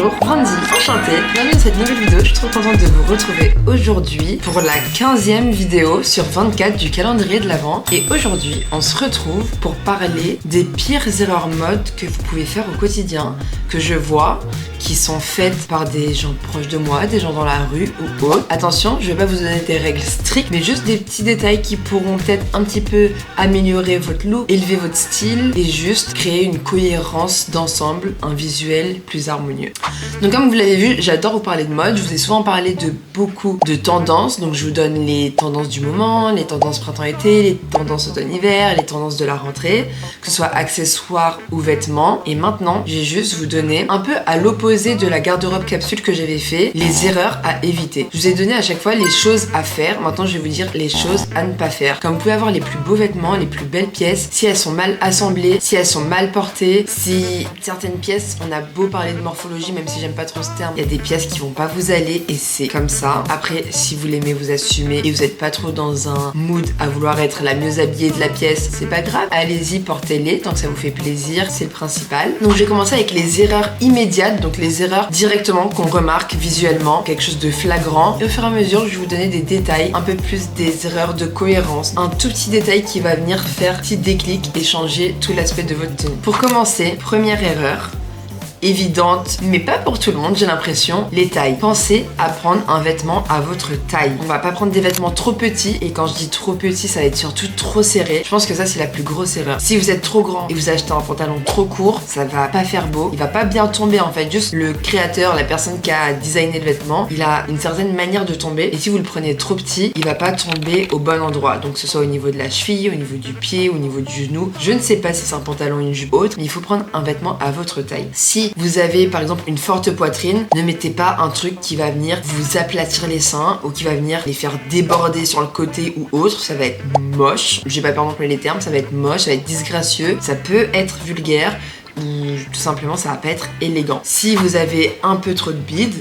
Bonjour, Brandy, enchantée, bienvenue dans cette nouvelle vidéo, je suis trop contente de vous retrouver aujourd'hui pour la 15e vidéo sur 24 du calendrier de l'Avent. Et aujourd'hui, on se retrouve pour parler des pires erreurs mode que vous pouvez faire au quotidien, que je vois, qui sont faites par des gens proches de moi, des gens dans la rue ou autre. Attention, je vais pas vous donner des règles strictes, mais juste des petits détails qui pourront peut-être un petit peu améliorer votre look, élever votre style et juste créer une cohérence d'ensemble, un visuel plus harmonieux. Donc comme vous l'avez vu, j'adore vous parler de mode, je vous ai souvent parlé de beaucoup de tendances, donc je vous donne les tendances du moment, les tendances printemps-été, les tendances automne-hiver, les tendances de la rentrée, que ce soit accessoires ou vêtements. Et maintenant, je vais juste vous donner un peu à l'opposé de la garde-robe capsule que j'avais fait, les erreurs à éviter. Je vous ai donné à chaque fois les choses à faire, maintenant je vais vous dire les choses à ne pas faire. Comme vous pouvez avoir les plus beaux vêtements, les plus belles pièces, si elles sont mal assemblées, si elles sont mal portées, si certaines pièces, on a beau parler de morphologie, même si j'aime pas trop ce terme, il y a des pièces qui vont pas vous aller et c'est comme ça. Après, si vous l'aimez, vous assumez et vous êtes pas trop dans un mood à vouloir être la mieux habillée de la pièce, c'est pas grave. Allez-y, portez-les tant que ça vous fait plaisir, c'est le principal. Donc je vais commencer avec les erreurs immédiates, donc les erreurs directement qu'on remarque visuellement, quelque chose de flagrant. Et au fur et à mesure, je vais vous donner des détails, un peu plus des erreurs de cohérence, un tout petit détail qui va venir faire petit déclic et changer tout l'aspect de votre tenue. Pour commencer, première erreur, évidente, mais pas pour tout le monde, j'ai l'impression, les tailles. Pensez à prendre un vêtement à votre taille. On va pas prendre des vêtements trop petits, et quand je dis trop petit, ça va être surtout trop serré. Je pense que ça, c'est la plus grosse erreur. Si vous êtes trop grand et vous achetez un pantalon trop court, ça va pas faire beau, il va pas bien tomber en fait. Juste le créateur, la personne qui a designé le vêtement, il a une certaine manière de tomber, et si vous le prenez trop petit, il va pas tomber au bon endroit. Donc que ce soit au niveau de la cheville, au niveau du pied, au niveau du genou. Je ne sais pas si c'est un pantalon, une jupe autre, mais il faut prendre un vêtement à votre taille. Si vous avez par exemple une forte poitrine, ne mettez pas un truc qui va venir vous aplatir les seins ou qui va venir les faire déborder sur le côté ou autre. Ça va être moche, j'ai pas peur d'employer les termes, ça va être moche, ça va être disgracieux, ça peut être vulgaire ou tout simplement ça va pas être élégant. Si vous avez un peu trop de bide,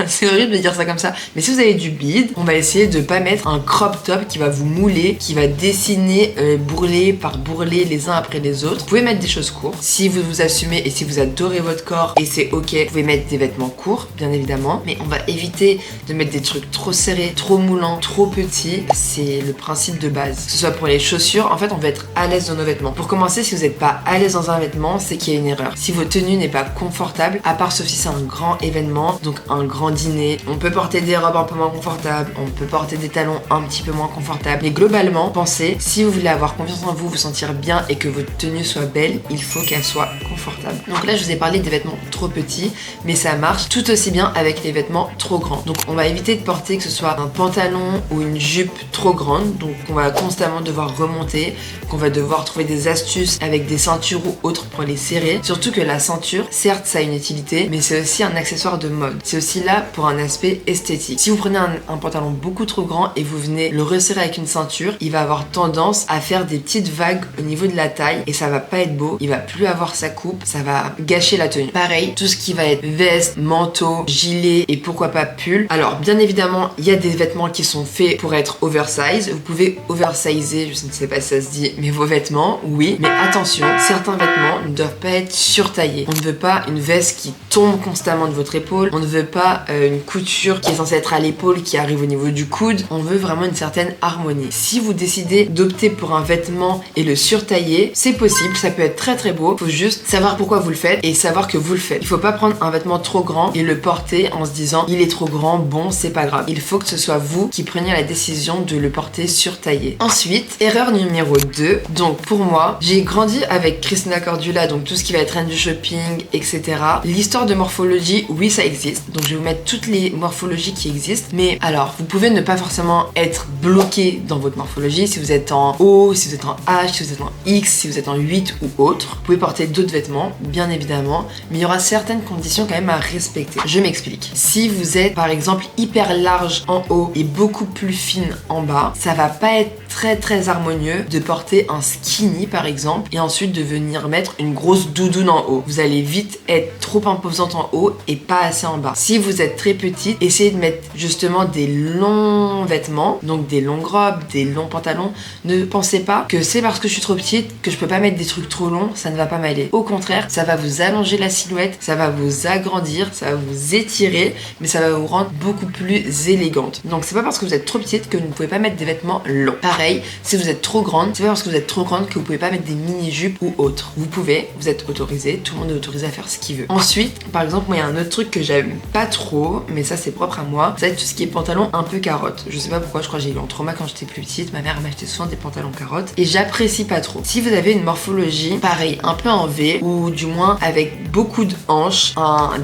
c'est horrible de dire ça comme ça, mais si vous avez du bide, on va essayer de pas mettre un crop top qui va vous mouler, qui va dessiner bourrelet par bourrelet les uns après les autres. Vous pouvez mettre des choses courtes si vous vous assumez et si vous adorez votre corps et c'est ok, vous pouvez mettre des vêtements courts bien évidemment, mais on va éviter de mettre des trucs trop serrés, trop moulants, trop petits. C'est le principe de base. Que ce soit pour les chaussures, en fait on va être à l'aise dans nos vêtements. Pour commencer, si vous n'êtes pas à l'aise dans un vêtement, c'est qu'il y a une erreur. Si votre tenue n'est pas confortable, à part sauf si c'est un grand événement, donc un grand dîner, on peut porter des robes un peu moins confortables, on peut porter des talons un petit peu moins confortables, mais globalement, pensez, si vous voulez avoir confiance en vous, vous sentir bien et que votre tenue soit belle, il faut qu'elle soit confortable. Donc là, je vous ai parlé des vêtements trop petits, mais ça marche tout aussi bien avec les vêtements trop grands. Donc on va éviter de porter que ce soit un pantalon ou une jupe trop grande, donc on va constamment devoir remonter, qu'on va devoir trouver des astuces avec des ceintures ou autres pour les serrer. Surtout que la ceinture, certes, ça a une utilité, mais c'est aussi un accessoire de mode. C'est aussi là pour un aspect esthétique. Si vous prenez un pantalon beaucoup trop grand et vous venez le resserrer avec une ceinture, il va avoir tendance à faire des petites vagues au niveau de la taille et ça va pas être beau, il va plus avoir sa coupe, ça va gâcher la tenue. Pareil, tout ce qui va être veste, manteau, gilet et pourquoi pas pull. Alors bien évidemment, il y a des vêtements qui sont faits pour être oversize. Vous pouvez oversizer, je ne sais pas si ça se dit, mais vos vêtements, oui. Mais attention, certains vêtements ne doivent pas être surtaillés. On ne veut pas une veste qui tombe constamment de votre épaule, on ne veut pas une couture qui est censée être à l'épaule qui arrive au niveau du coude. On veut vraiment une certaine harmonie. Si vous décidez d'opter pour un vêtement et le surtailler, c'est possible, ça peut être très très beau. Faut juste savoir pourquoi vous le faites et savoir que vous le faites. Il faut pas prendre un vêtement trop grand et le porter en se disant il est trop grand, bon c'est pas grave. Il faut que ce soit vous qui preniez la décision de le porter surtaillé. Ensuite, erreur numéro 2. Donc pour moi, j'ai grandi avec Christina Cordula, donc tout ce qui va être reine du shopping, etc. L'histoire de morphologie, oui ça existe. Donc je vais vous mettre toutes les morphologies qui existent. Mais alors, vous pouvez ne pas forcément être bloqué dans votre morphologie. Si vous êtes en O, si vous êtes en H, si vous êtes en X, si vous êtes en 8 ou autre. Vous pouvez porter d'autres vêtements, bien évidemment. Mais il y aura certaines conditions quand même à respecter. Je m'explique. Si vous êtes par exemple hyper large en haut et beaucoup plus fine en bas, ça va pas être très harmonieux de porter un skinny par exemple et ensuite de venir mettre une grosse doudoune en haut. Vous allez vite être trop imposante en haut et pas assez en bas. Si vous êtes très petite, essayez de mettre justement des longs vêtements, donc des longues robes, des longs pantalons. Ne pensez pas que c'est parce que je suis trop petite que je peux pas mettre des trucs trop longs, ça ne va pas m'aller. Au contraire, ça va vous allonger la silhouette, ça va vous agrandir, ça va vous étirer, mais ça va vous rendre beaucoup plus élégante. Donc c'est pas parce que vous êtes trop petite que vous ne pouvez pas mettre des vêtements longs. Pareil, si vous êtes trop grande, c'est pas parce que vous êtes trop grande que vous pouvez pas mettre des mini-jupes ou autres. Vous pouvez, vous êtes autorisé, tout le monde est autorisé à faire ce qu'il veut. Ensuite, par exemple, moi il y a un autre truc que j'aime pas trop, mais ça c'est propre à moi, ça va être tout ce qui est pantalon un peu carotte. Je sais pas pourquoi, je crois que j'ai eu un trauma quand j'étais plus petite, ma mère m'achetait souvent des pantalons carottes et j'apprécie pas trop. Si vous avez une morphologie, pareil, un peu en V ou du moins avec beaucoup de hanches,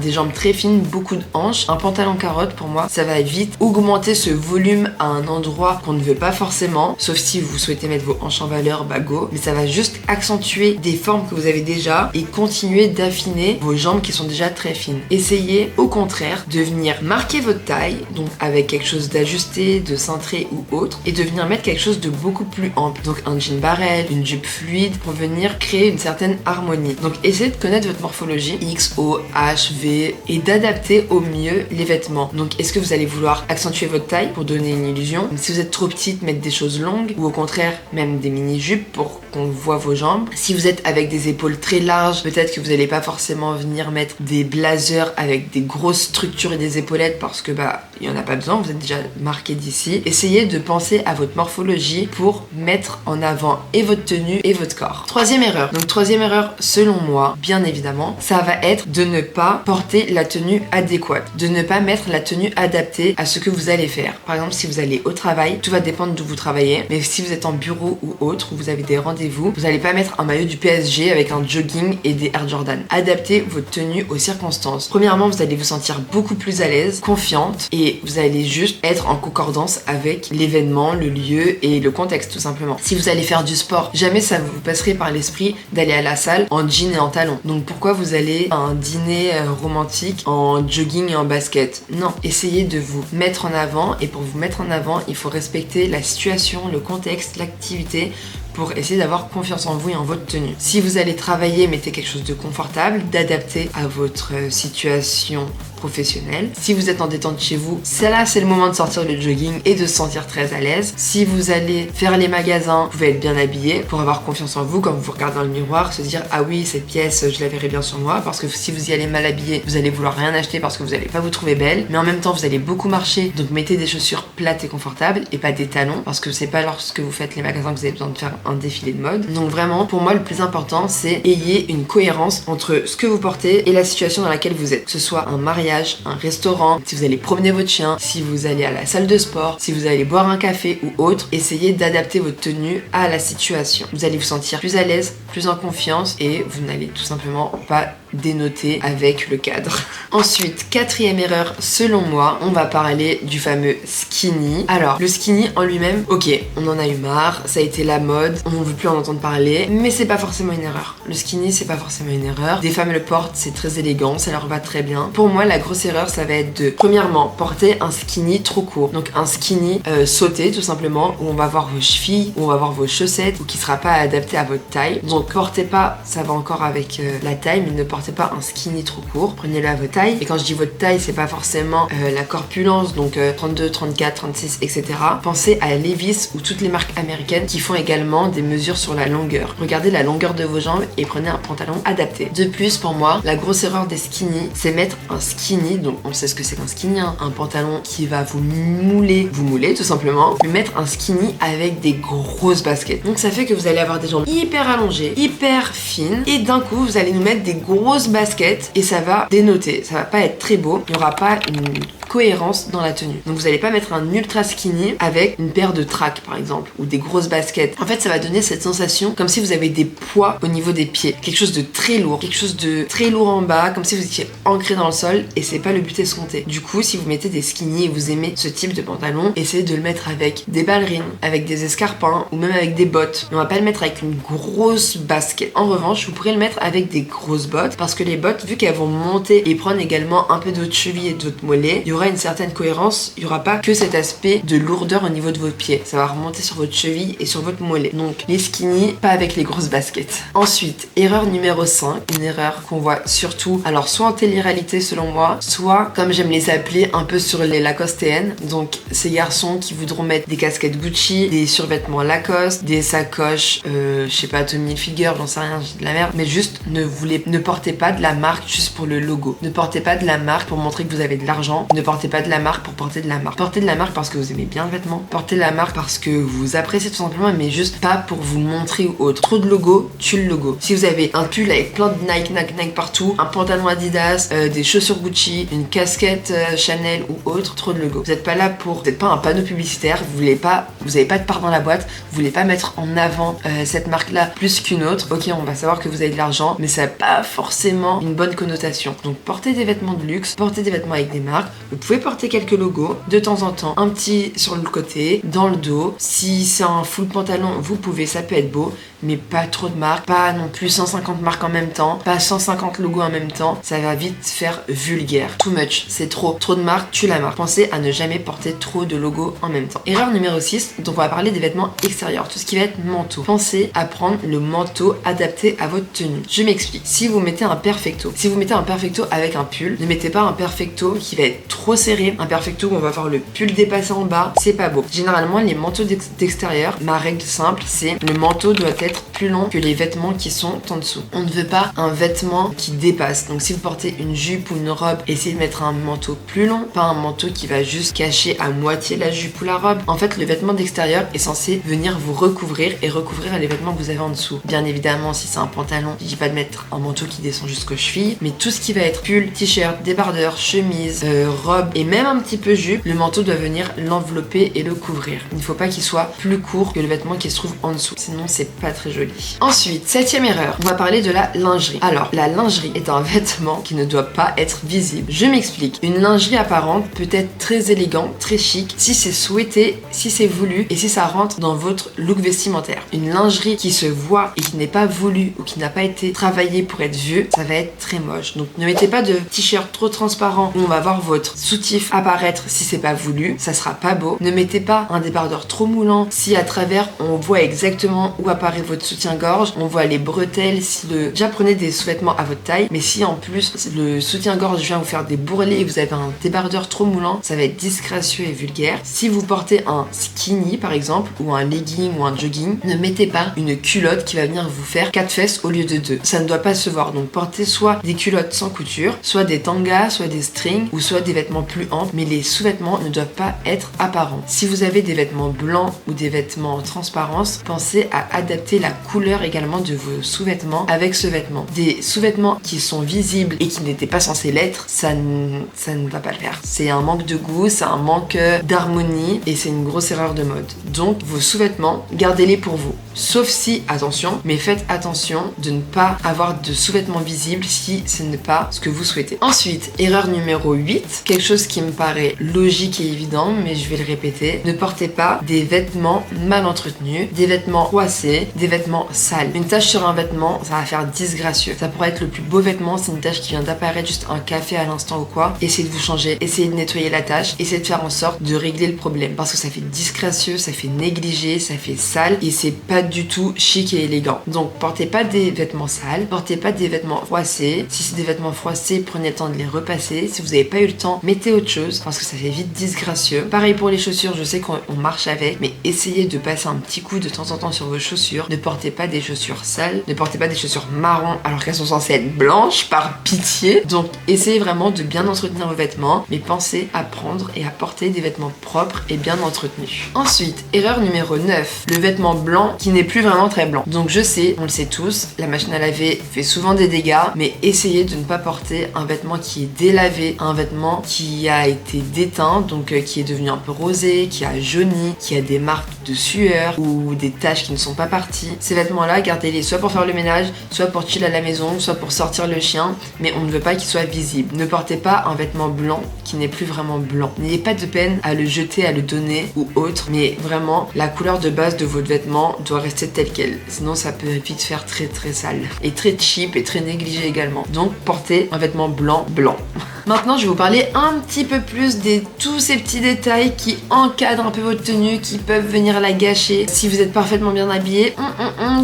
des jambes très fines, beaucoup de hanches, un pantalon carotte pour moi, ça va vite augmenter ce volume à un endroit qu'on ne veut pas forcément, sauf si vous souhaitez mettre vos hanches en valeur, bah go, mais ça va juste accentuer des formes que vous avez déjà et continuer d'affiner vos jambes qui sont déjà très fines. Essayez au contraire de venir marquer votre taille, donc avec quelque chose d'ajusté, de cintré ou autre, et de venir mettre quelque chose de beaucoup plus ample, donc un jean barrel, une jupe fluide, pour venir créer une certaine harmonie. Donc essayez de connaître votre morphologie X, O, H, V et d'adapter au mieux les vêtements. Donc est-ce que vous allez vouloir accentuer votre taille pour donner une illusion? Si vous êtes trop petite, mettre des choses longues ou au contraire même des mini-jupes pour qu'on voit vos jambes. Si vous êtes avec des épaules très larges, peut-être que vous n'allez pas forcément venir mettre des blazers avec des grosses structures et des épaulettes parce que bah il n'y en a pas besoin, vous êtes déjà marqué d'ici. Essayez de penser à votre morphologie pour mettre en avant et votre tenue et votre corps. Troisième erreur. Donc troisième erreur selon moi, bien évidemment, ça va être de ne pas porter la tenue adéquate, de ne pas mettre la tenue adaptée à ce que vous allez faire. Par exemple, si vous allez au travail, tout va dépendre d'où vous travaillez, mais si vous êtes en bureau ou autre, où vous avez des rendez-vous, vous n'allez pas mettre un maillot du PSG avec un jogging et des Air Jordan. Adaptez votre tenue aux circonstances. Premièrement, vous allez vous sentir beaucoup plus à l'aise, confiante, et vous allez juste être en concordance avec l'événement, le lieu et le contexte tout simplement. Si vous allez faire du sport, jamais ça vous passerait par l'esprit d'aller à la salle en jean et en talons. Donc pourquoi vous allez à un dîner romantique en jogging et en basket? Non, essayez de vous mettre en avant, et pour vous mettre en avant, il faut respecter la situation, le contexte, l'activité, pour essayer d'avoir confiance en vous et en votre tenue. Si vous allez travailler, mettez quelque chose de confortable, d'adapté à votre situation professionnelle. Si vous êtes en détente chez vous, c'est le moment de sortir le jogging et de se sentir très à l'aise. Si vous allez faire les magasins, vous pouvez être bien habillé pour avoir confiance en vous quand vous vous regardez dans le miroir, se dire ah oui, cette pièce je la verrai bien sur moi, parce que si vous y allez mal habillé, vous allez vouloir rien acheter parce que vous allez pas vous trouver belle, mais en même temps vous allez beaucoup marcher, donc mettez des chaussures plates et confortables et pas des talons, parce que c'est pas lorsque vous faites les magasins que vous avez besoin de faire un défilé de mode. Donc vraiment, pour moi le plus important, c'est ayez une cohérence entre ce que vous portez et la situation dans laquelle vous êtes, que ce soit un mariage, un restaurant, si vous allez promener votre chien, si vous allez à la salle de sport, si vous allez boire un café ou autre, essayez d'adapter votre tenue à la situation. Vous allez vous sentir plus à l'aise, plus en confiance, et vous n'allez tout simplement pas dénoter avec le cadre. Ensuite, quatrième erreur selon moi, on va parler du fameux skinny. Alors, le skinny en lui-même, ok, on en a eu marre, ça a été la mode, on ne veut plus en entendre parler, mais c'est pas forcément une erreur. Le skinny, c'est pas forcément une erreur. Des femmes le portent, c'est très élégant, ça leur va très bien. Pour moi, la grosse erreur, ça va être de, premièrement, porter un skinny trop court. Donc un skinny sauté, tout simplement, où on va voir vos chevilles, où on va voir vos chaussettes, ou qui sera pas adapté à votre taille. Donc portez pas, ça va encore avec la taille, mais ne portez pas un skinny trop court. Prenez-le à votre taille. Et quand je dis votre taille, c'est pas forcément la corpulence, donc 32, 34, 36, etc. Pensez à Levi's ou toutes les marques américaines qui font également des mesures sur la longueur. Regardez la longueur de vos jambes et prenez un pantalon adapté. De plus, pour moi, la grosse erreur des skinny, c'est mettre un skinny, donc on sait ce que c'est qu'un skinny, hein, un pantalon qui va vous mouler tout simplement, mais mettre un skinny avec des grosses baskets. Donc ça fait que vous allez avoir des jambes hyper allongées, hyper fines, et d'un coup vous allez nous mettre des grosses baskets et ça va dénoter, ça va pas être très beau, il n'y aura pas une cohérence dans la tenue. Donc vous n'allez pas mettre un ultra skinny avec une paire de tracks par exemple, ou des grosses baskets. En fait ça va donner cette sensation comme si vous avez des poids au niveau des pieds, quelque chose de très lourd, quelque chose de très lourd en bas, comme si vous étiez ancré dans le sol, et c'est pas le but escompté. Du coup, si vous mettez des skinny et vous aimez ce type de pantalon, essayez de le mettre avec des ballerines, avec des escarpins ou même avec des bottes. Mais on va pas le mettre avec une grosse basket. En revanche, vous pourrez le mettre avec des grosses bottes, parce que les bottes, vu qu'elles vont monter et prendre également un peu de votre cheville et de votre mollet, il y aura aura une certaine cohérence, il n'y aura pas que cet aspect de lourdeur au niveau de vos pieds. Ça va remonter sur votre cheville et sur votre mollet. Donc les skinny, pas avec les grosses baskets. Ensuite, erreur numéro 5, une erreur qu'on voit surtout, alors soit en télé-réalité selon moi, soit comme j'aime les appeler un peu sur les Lacostéennes. Donc ces garçons qui voudront mettre des casquettes Gucci, des survêtements Lacoste, des sacoches, je sais pas, Tommy Hilfiger, j'en sais rien, j'ai de la merde, mais juste ne portez pas de la marque juste pour le logo. Ne portez pas de la marque pour montrer que vous avez de l'argent. Ne portez pas de la marque pour porter de la marque. Portez de la marque parce que vous aimez bien le vêtement. Portez de la marque parce que vous appréciez tout simplement, mais juste pas pour vous montrer ou autre. Trop de logo, tue le logo. Si vous avez un pull avec plein de Nike partout, un pantalon Adidas, des chaussures Gucci, une casquette Chanel ou autre, trop de logo. Vous n'êtes pas là pour, vous n'êtes pas un panneau publicitaire, vous avez pas de part dans la boîte, vous voulez pas mettre en avant cette marque-là plus qu'une autre. Ok, on va savoir que vous avez de l'argent, mais ça n'a pas forcément une bonne connotation. Donc portez des vêtements de luxe, portez des vêtements avec des marques. Vous pouvez porter quelques logos de temps en temps, un petit sur le côté, dans le dos. Si c'est un full pantalon, vous pouvez, ça peut être beau, mais pas trop de marques, pas non plus 150 marques en même temps, pas 150 logos en même temps, ça va vite faire vulgaire. Too much, c'est trop de marques, tue la marque. Pensez à ne jamais porter trop de logos en même temps. Erreur numéro 6, donc on va parler des vêtements extérieurs, tout ce qui va être manteau. Pensez à prendre le manteau adapté à votre tenue. Je m'explique. Si vous mettez un perfecto avec un pull, ne mettez pas un perfecto qui va être trop serré, un perfecto où on va voir le pull dépasser en bas, c'est pas beau. Généralement, les manteaux d'extérieur, ma règle simple, c'est le manteau doit être plus long que les vêtements qui sont en dessous. On ne veut pas un vêtement qui dépasse. Donc si vous portez une jupe ou une robe, essayez de mettre un manteau plus long, pas un manteau qui va juste cacher à moitié la jupe ou la robe. En fait, le vêtement d'extérieur est censé venir vous recouvrir et recouvrir les vêtements que vous avez en dessous. Bien évidemment, si c'est un pantalon, je dis pas de mettre un manteau qui descend jusqu'aux chevilles, mais tout ce qui va être pull, t-shirt, débardeur, chemise, robe et même un petit peu jupe, le manteau doit venir l'envelopper et le couvrir. Il ne faut pas qu'il soit plus court que le vêtement qui se trouve en dessous. Sinon, c'est pas très joli. Ensuite, 7e erreur, on va parler de la lingerie. Alors, la lingerie est un vêtement qui ne doit pas être visible. Je m'explique. Une lingerie apparente peut être très élégante, très chic, si c'est souhaité, si c'est voulu et si ça rentre dans votre look vestimentaire. Une lingerie qui se voit et qui n'est pas voulue ou qui n'a pas été travaillée pour être vue, ça va être très moche. Donc, ne mettez pas de t-shirt trop transparent où on va voir votre soutif apparaître si c'est pas voulu, ça sera pas beau. Ne mettez pas un débardeur trop moulant si à travers on voit exactement où apparaît votre soutien-gorge, on voit les bretelles, déjà prenez des sous-vêtements à votre taille, mais si en plus le soutien-gorge vient vous faire des bourrelets et vous avez un débardeur trop moulant, ça va être disgracieux et vulgaire. Si vous portez un skinny par exemple, ou un legging ou un jogging, ne mettez pas une culotte qui va venir vous faire 4 fesses au lieu de 2. Ça ne doit pas se voir, donc portez soit des culottes sans couture, soit des tangas, soit des strings, ou soit des vêtements plus amples, mais les sous-vêtements ne doivent pas être apparents. Si vous avez des vêtements blancs ou des vêtements en transparence, pensez à adapter la couleur également de vos sous-vêtements avec ce vêtement. Des sous-vêtements qui sont visibles et qui n'étaient pas censés l'être, ça ne va pas le faire. C'est un manque de goût, c'est un manque d'harmonie et c'est une grosse erreur de mode. Donc vos sous-vêtements, gardez-les pour vous. Sauf si, attention, mais faites attention de ne pas avoir de sous-vêtements visibles si ce n'est pas ce que vous souhaitez. Ensuite, erreur numéro 8, quelque chose qui me paraît logique et évident, mais je vais le répéter, ne portez pas des vêtements mal entretenus, des vêtements froissés, des vêtements sales. Une tache sur un vêtement, ça va faire disgracieux. Ça pourrait être le plus beau vêtement, c'est une tache qui vient d'apparaître, juste un café à l'instant ou quoi. Essayez de vous changer, essayez de nettoyer la tache, essayez de faire en sorte de régler le problème. Parce que ça fait disgracieux, ça fait négligé, ça fait sale et c'est pas du tout chic et élégant. Donc portez pas des vêtements sales, portez pas des vêtements froissés. Si c'est des vêtements froissés, prenez le temps de les repasser. Si vous n'avez pas eu le temps, mettez autre chose parce que ça fait vite disgracieux. Pareil pour les chaussures, je sais qu'on marche avec, mais essayez de passer un petit coup de temps en temps sur vos chaussures. Ne portez pas des chaussures sales, ne portez pas des chaussures marron alors qu'elles sont censées être blanches, par pitié. Donc essayez vraiment de bien entretenir vos vêtements, mais pensez à prendre et à porter des vêtements propres et bien entretenus. Ensuite, erreur numéro 9, le vêtement blanc qui n'est plus vraiment très blanc. Donc je sais, on le sait tous, la machine à laver fait souvent des dégâts, mais essayez de ne pas porter un vêtement qui est délavé, un vêtement qui a été déteint, donc qui est devenu un peu rosé, qui a jauni, qui a des marques de sueur ou des taches qui ne sont pas parties. Ces vêtements-là, gardez-les soit pour faire le ménage, soit pour chill à la maison, soit pour sortir le chien, mais on ne veut pas qu'il soit visible. Ne portez pas un vêtement blanc qui n'est plus vraiment blanc. N'ayez pas de peine à le jeter, à le donner ou autre, mais vraiment, la couleur de base de votre vêtement doit rester telle quelle. Sinon, ça peut vite faire très très sale. Et très cheap et très négligé également. Donc, portez un vêtement blanc. Maintenant, je vais vous parler un petit peu plus de tous ces petits détails qui encadrent un peu votre tenue, qui peuvent venir la gâcher. Si vous êtes parfaitement bien habillé,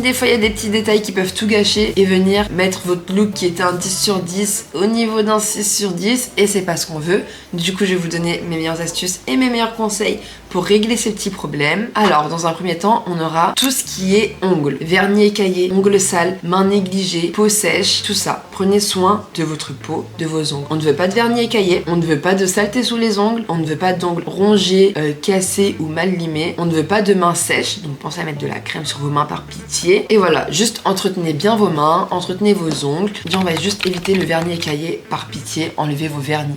des fois il y a des petits détails qui peuvent tout gâcher et venir mettre votre look qui était un 10 sur 10 au niveau d'un 6 sur 10 et c'est pas ce qu'on veut. Du coup, je vais vous donner mes meilleures astuces et mes meilleurs conseils pour régler ces petits problèmes. Alors, dans un premier temps, on aura tout ce qui est ongles, vernis écaillés, ongles sales, mains négligées, peau sèche, tout ça. Prenez soin de votre peau, de vos ongles. On ne veut pas de vernis écaillé, on ne veut pas de saleté sous les ongles, on ne veut pas d'ongles rongés, cassés ou mal limés, on ne veut pas de mains sèches, donc pensez à mettre de la crème sur vos mains par pitié. Et voilà, juste entretenez bien vos mains, entretenez vos ongles. On va juste éviter le vernis écaillé par pitié, enlevez vos vernis,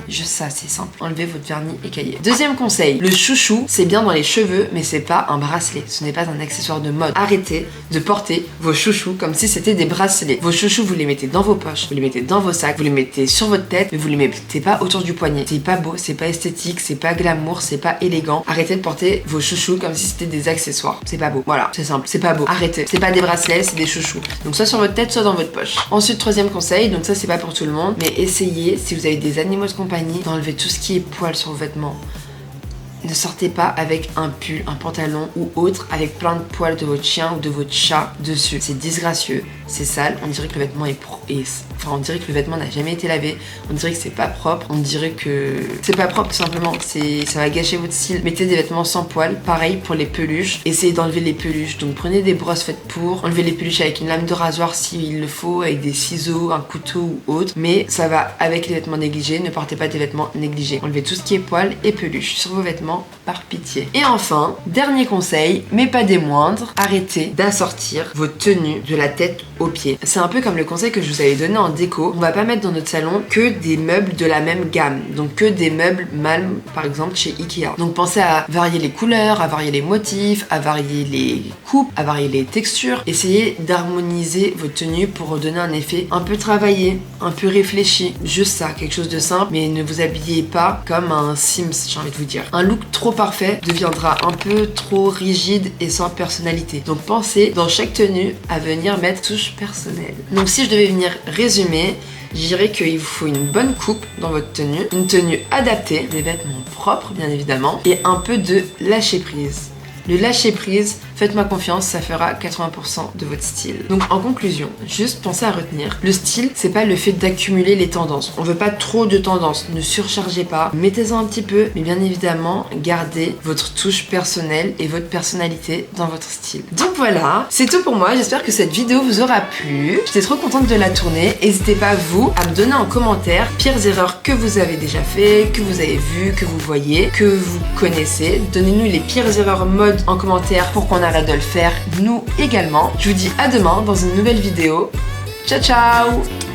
juste ça, c'est simple, enlevez votre vernis écaillé. Deuxième conseil, le chouchou, c'est bien dans les cheveux, mais c'est pas un bracelet, ce n'est pas un accessoire de mode. Arrêtez de porter vos chouchous comme si c'était des bracelets. Vos chouchous, vous les mettez dans vos poches, vous les mettez dans vos sacs, vous les mettez sur votre tête, mais vous les mettez pas autour du poignet. C'est pas beau, c'est pas esthétique, c'est pas glamour, c'est pas élégant. Arrêtez de porter vos chouchous comme si c'était des accessoires. C'est pas beau. Voilà, c'est simple, c'est pas beau. Arrêtez. C'est pas des bracelets, c'est des chouchous. Donc soit sur votre tête, soit dans votre poche. Ensuite, troisième conseil, donc ça c'est pas pour tout le monde, mais essayez, si vous avez des animaux de compagnie, d'enlever tout ce qui est poils sur vos vêtements. Ne sortez pas avec un pull, un pantalon ou autre avec plein de poils de votre chien ou de votre chat dessus. C'est disgracieux, c'est sale, on dirait que le vêtement on dirait que le vêtement n'a jamais été lavé, on dirait que c'est pas propre, on dirait que c'est pas propre tout simplement, ça va gâcher votre style. Mettez des vêtements sans poils, pareil pour les peluches, essayez d'enlever les peluches, donc prenez des brosses faites pour, enlevez les peluches avec une lame de rasoir s'il le faut, avec des ciseaux, un couteau ou autre, mais ça va avec les vêtements négligés, ne portez pas des vêtements négligés. Enlevez tout ce qui est poils et peluches sur vos vêtements par pitié. Et enfin, dernier conseil, mais pas des moindres, arrêtez d'assortir vos tenues de la tête aux pieds. C'est un peu comme le conseil que je vous avais donné en déco. On va pas mettre dans notre salon que des meubles de la même gamme, donc que des meubles mal, par exemple chez Ikea. Donc pensez à varier les couleurs, à varier les motifs, à varier les coupes, à varier les textures. Essayez d'harmoniser vos tenues pour donner un effet un peu travaillé, un peu réfléchi. Juste ça, quelque chose de simple, mais ne vous habillez pas comme un Sims, j'ai envie de vous dire. Un look trop parfait deviendra un peu trop rigide et sans personnalité. Donc pensez dans chaque tenue à venir mettre touche personnelle. Donc si je devais venir résumer, je dirais qu'il vous faut une bonne coupe dans votre tenue, une tenue adaptée, des vêtements propres bien évidemment, et un peu de lâcher prise. Le lâcher prise, faites-moi confiance, ça fera 80% de votre style. Donc en conclusion, juste pensez à retenir, le style, c'est pas le fait d'accumuler les tendances. On veut pas trop de tendances, ne surchargez pas, mettez-en un petit peu, mais bien évidemment, gardez votre touche personnelle et votre personnalité dans votre style. Donc voilà, c'est tout pour moi, j'espère que cette vidéo vous aura plu. J'étais trop contente de la tourner, n'hésitez pas vous à me donner en commentaire pires erreurs que vous avez déjà fait, que vous avez vu, que vous voyez, que vous connaissez. Donnez-nous les pires erreurs mode en commentaire pour qu'on arrête de le faire, nous également. Je vous dis à demain dans une nouvelle vidéo. Ciao ciao!